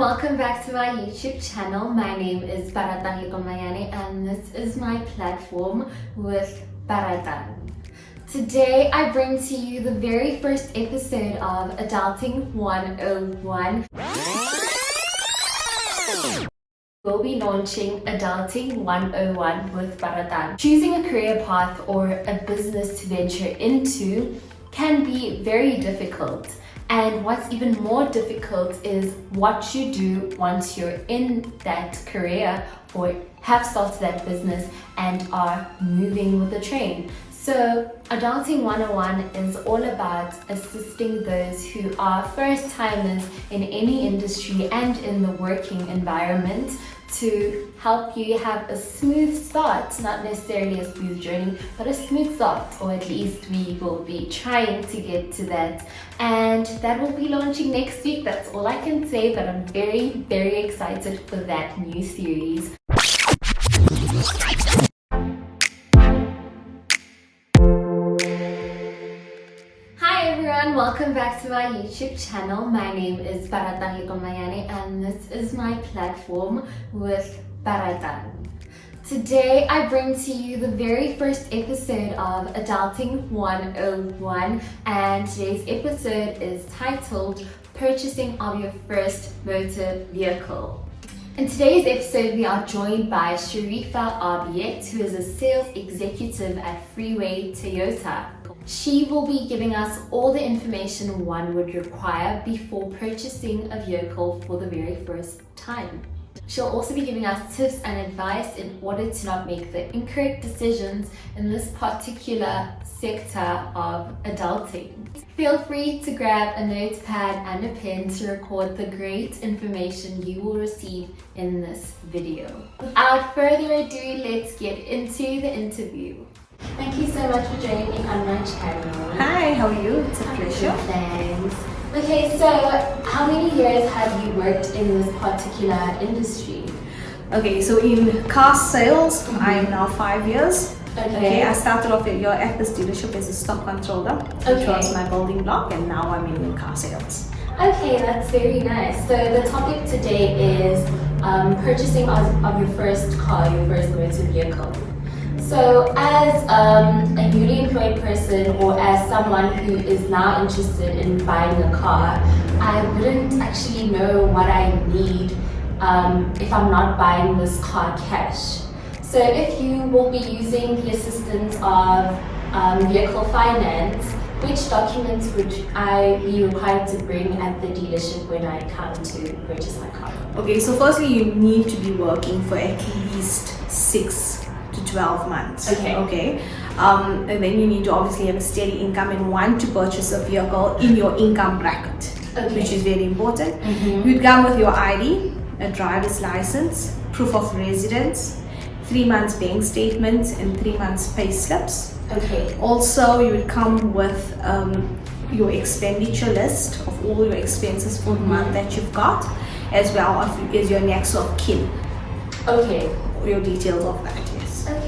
welcome back to my YouTube channel. My name is Baratang and this is my platform with Baratang. Today I bring to you the very first episode of Adulting 101. We'll be launching Adulting 101 with Baratang. Choosing a career path or a business to venture into can be very difficult. And what's even more difficult is what you do once you're in that career or have started that business and are moving with the train. So Adulting 101 is all about assisting those who are first timers in any industry and in the working environment to help you have a smooth start, not necessarily a smooth journey, but a smooth start, or at least we will be trying to get to that. And that will be launching next week. That's all I can say, but I'm very, very excited for that new series. Welcome back to my YouTube channel. My name is Baratang and this is my platform with Baratang. Today I bring to you the very first episode of Adulting 101 and today's episode is titled Purchasing of Your First Motor Vehicle. In today's episode, we are joined by Sharifa Abiet, who is a sales executive at Freeway Toyota. She will be giving us all the information one would require before purchasing a vehicle for the very first time. She'll also be giving us tips and advice in order to not make the incorrect decisions in this particular sector of adulting. Feel free to grab a notepad and a pen to record the great information you will receive in this video. Without further ado, let's get into the interview. Thank you so much for joining me on my channel. Hi, how are you? It's a pleasure. Thanks. Okay, so how many years have you worked in this particular industry? Okay, so in car sales, I am now 5 years. Okay, I started off at this dealership as a stock controller, which was my building block, and now I'm in car sales. Okay, that's very nice. So the topic today is purchasing of your first car, your first motor vehicle. So as a newly employed person or as someone who is now interested in buying a car, I wouldn't actually know what I need if I'm not buying this car cash. So if you will be using the assistance of vehicle finance, which documents would I be required to bring at the dealership when I come to purchase my car? Okay, so firstly you need to be working for at least 6 to 12 months. Okay. And then you need to obviously have a steady income and want to purchase a vehicle in your income bracket, which is very important. You'd come with your ID, a driver's license, proof of residence, 3 months bank statements and 3 months pay slips. Also, you would come with your expenditure list of all your expenses for the month that you've got, as well as your next of kin. Your details of that.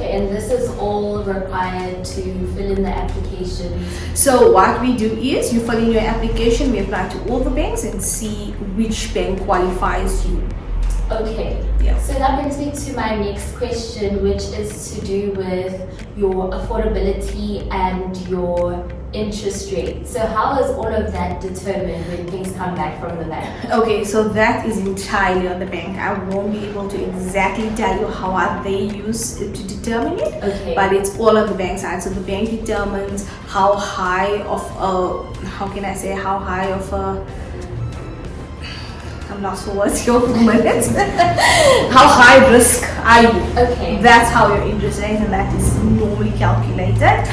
And this is all required to fill in the application. So what we do is you fill in your application, we apply to all the banks and see which bank qualifies you. So that brings me to my next question, which is to do with your affordability and your interest rate. So how is all of that determined when things come back from the bank? Okay, so that is entirely on the bank. I won't be able to exactly tell you how they use it to determine it, but it's all on the bank side. So the bank determines how high of a, I'm lost for words here for minutes. How high risk are you? That's how your interest rate, and that is normally calculated.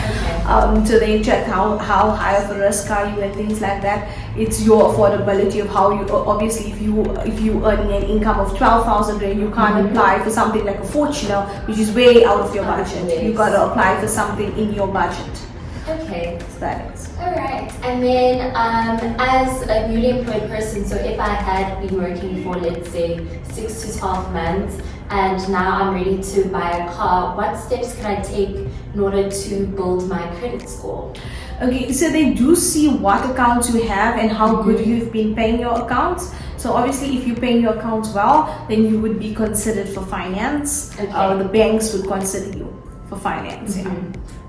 So they check how high of a risk are you and things like that. It's your affordability of how you, obviously if you earning an income of 12,000 rand, you can't apply for something like a Fortuner, which is way out of your budget. You got to apply for something in your budget. So that is. Alright, and then as a newly employed person, so if I had been working for let's say 6 to 12 months and now I'm ready to buy a car, what steps can I take in order to build my credit score? Okay, so they do see what accounts you have and how good you've been paying your accounts. So obviously, if you pay your accounts well, then you would be considered for finance. Okay. The banks would consider you for finance.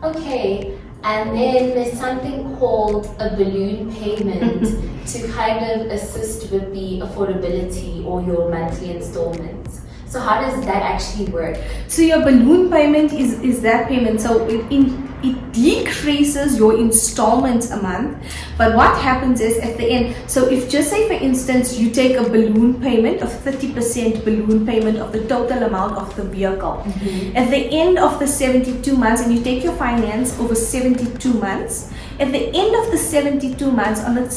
Okay, and then there's something called a balloon payment to kind of assist with the affordability or your monthly installments. So how does that actually work? So your balloon payment is that payment. So it decreases your installments a month. But what happens is at the end, so if just say for instance you take a balloon payment of 30% balloon payment of the total amount of the vehicle. At the end of the 72 months, and you take your finance over 72 months, at the end of the 72 months, on the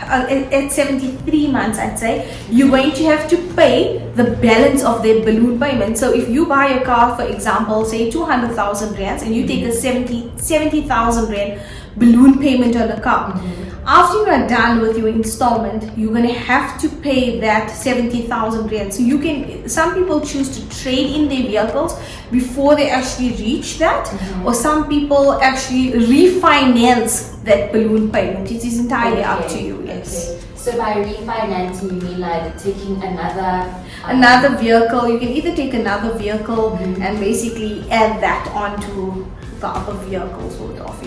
at 73 months, I'd say, you're going to have to pay the balance of their balloon payment. So if you buy a car, for example, say 200,000 rands, and you take a 70,000 rand balloon payment on the car, after you are done with your installment, you're going to have to pay that 70,000 rand. So you can, some people choose to trade in their vehicles before they actually reach that, or some people actually refinance that balloon payment. It is entirely up to you. Yes. Okay. So by refinancing, you mean like taking another vehicle. You can either take another vehicle and basically add that onto the other vehicle, sort of,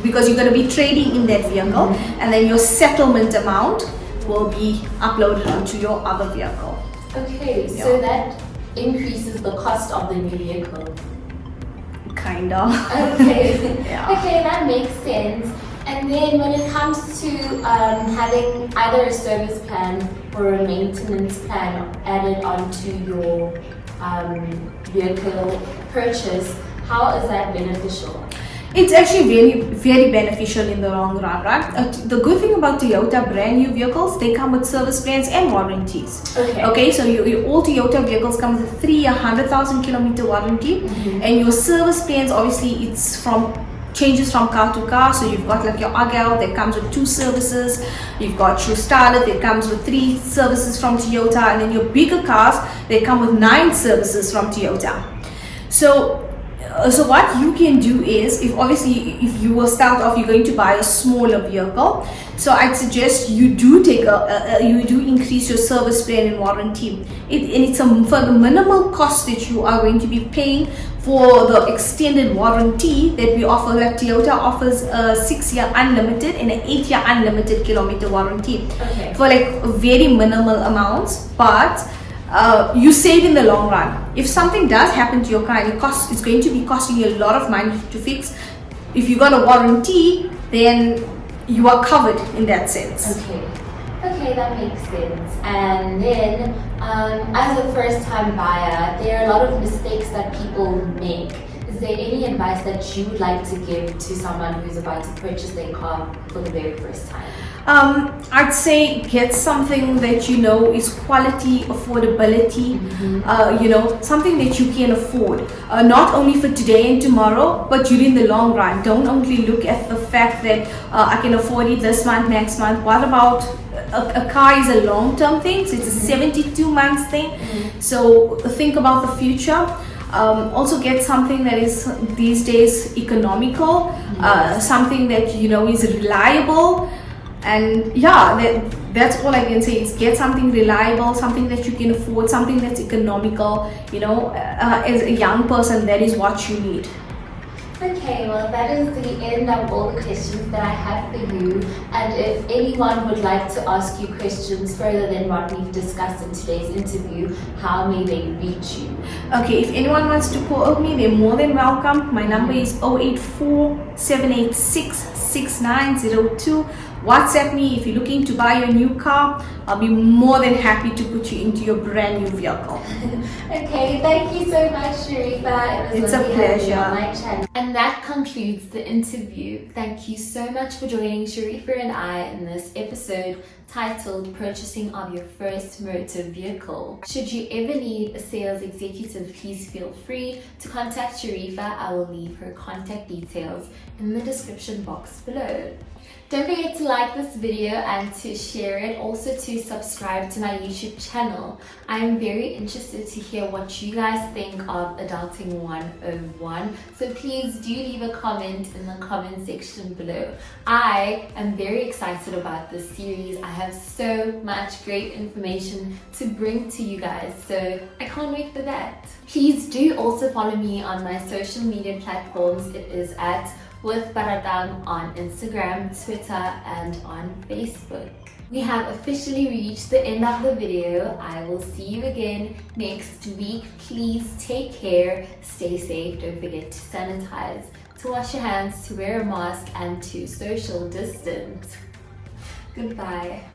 because you're going to be trading in that vehicle, and then your settlement amount will be uploaded onto your other vehicle. Okay, so that increases the cost of the new vehicle. Kind of. Okay. Okay, that makes sense. And then when it comes to having either a service plan or a maintenance plan added onto your vehicle purchase, how is that beneficial? It's actually very, very beneficial in the long run, right? The good thing about Toyota brand new vehicles, they come with service plans and warranties. Okay, so all Toyota vehicles come with a 3-year, 100,000 kilometer warranty, and your service plans, obviously, changes from car to car. So you've got like your Agile that comes with 2 services, you've got your Starlet that comes with 3 services from Toyota, and then your bigger cars, they come with 9 services from Toyota. So what you can do is, if you will start off, you're going to buy a smaller vehicle, so I'd suggest you do increase your service plan and warranty. It's for the minimal cost that you are going to be paying for the extended warranty that we offer. Like Toyota offers a 6-year unlimited and an 8-year unlimited kilometer warranty for like very minimal amounts, but you save in the long run. If something does happen to your car and it's going to be costing you a lot of money to fix, if you got a warranty, then you are covered in that sense. Okay, that makes sense. And then as a first-time buyer, there are a lot of mistakes that people make. Is there any advice that you would like to give to someone who's about to purchase their car for the very first time? I'd say get something that you know is quality, affordability, something that you can afford, not only for today and tomorrow, but during the long run. Don't only look at the fact that I can afford it this month, next month. What about a car is a long-term thing, so it's a 72 months thing. So think about the future. Also get something that is these days economical, something that is reliable. And that's all I can say is get something reliable, something that you can afford, something that's economical. As a young person, that is what you need. Okay, well that is the end of all the questions that I have for you. And if anyone would like to ask you questions further than what we've discussed in today's interview, how may they reach you? Okay, if anyone wants to call me, they're more than welcome. My number is 084-786-6902. WhatsApp me if you're looking to buy your new car. I'll be more than happy to put you into your brand new vehicle. Okay, thank you so much, Sharifa. It's a pleasure. On my channel. And that concludes the interview. Thank you so much for joining Sharifa and I in this episode titled Purchasing of Your First Motor Vehicle. Should you ever need a sales executive, please feel free to contact Sharifa. I will leave her contact details in the description box below. Don't forget to like this video and to share it, also to subscribe to my YouTube channel. I am very interested to hear what you guys think of Adulting 101, so please do leave a comment in the comment section below. I am very excited about this series. I have so much great information to bring to you guys, so I can't wait for that. Please do also follow me on my social media platforms. It is at with Baratang on Instagram, Twitter, and on Facebook. We have officially reached the end of the video. I will see you again next week. Please take care, stay safe, don't forget to sanitize, to wash your hands, to wear a mask, and to social distance. Goodbye.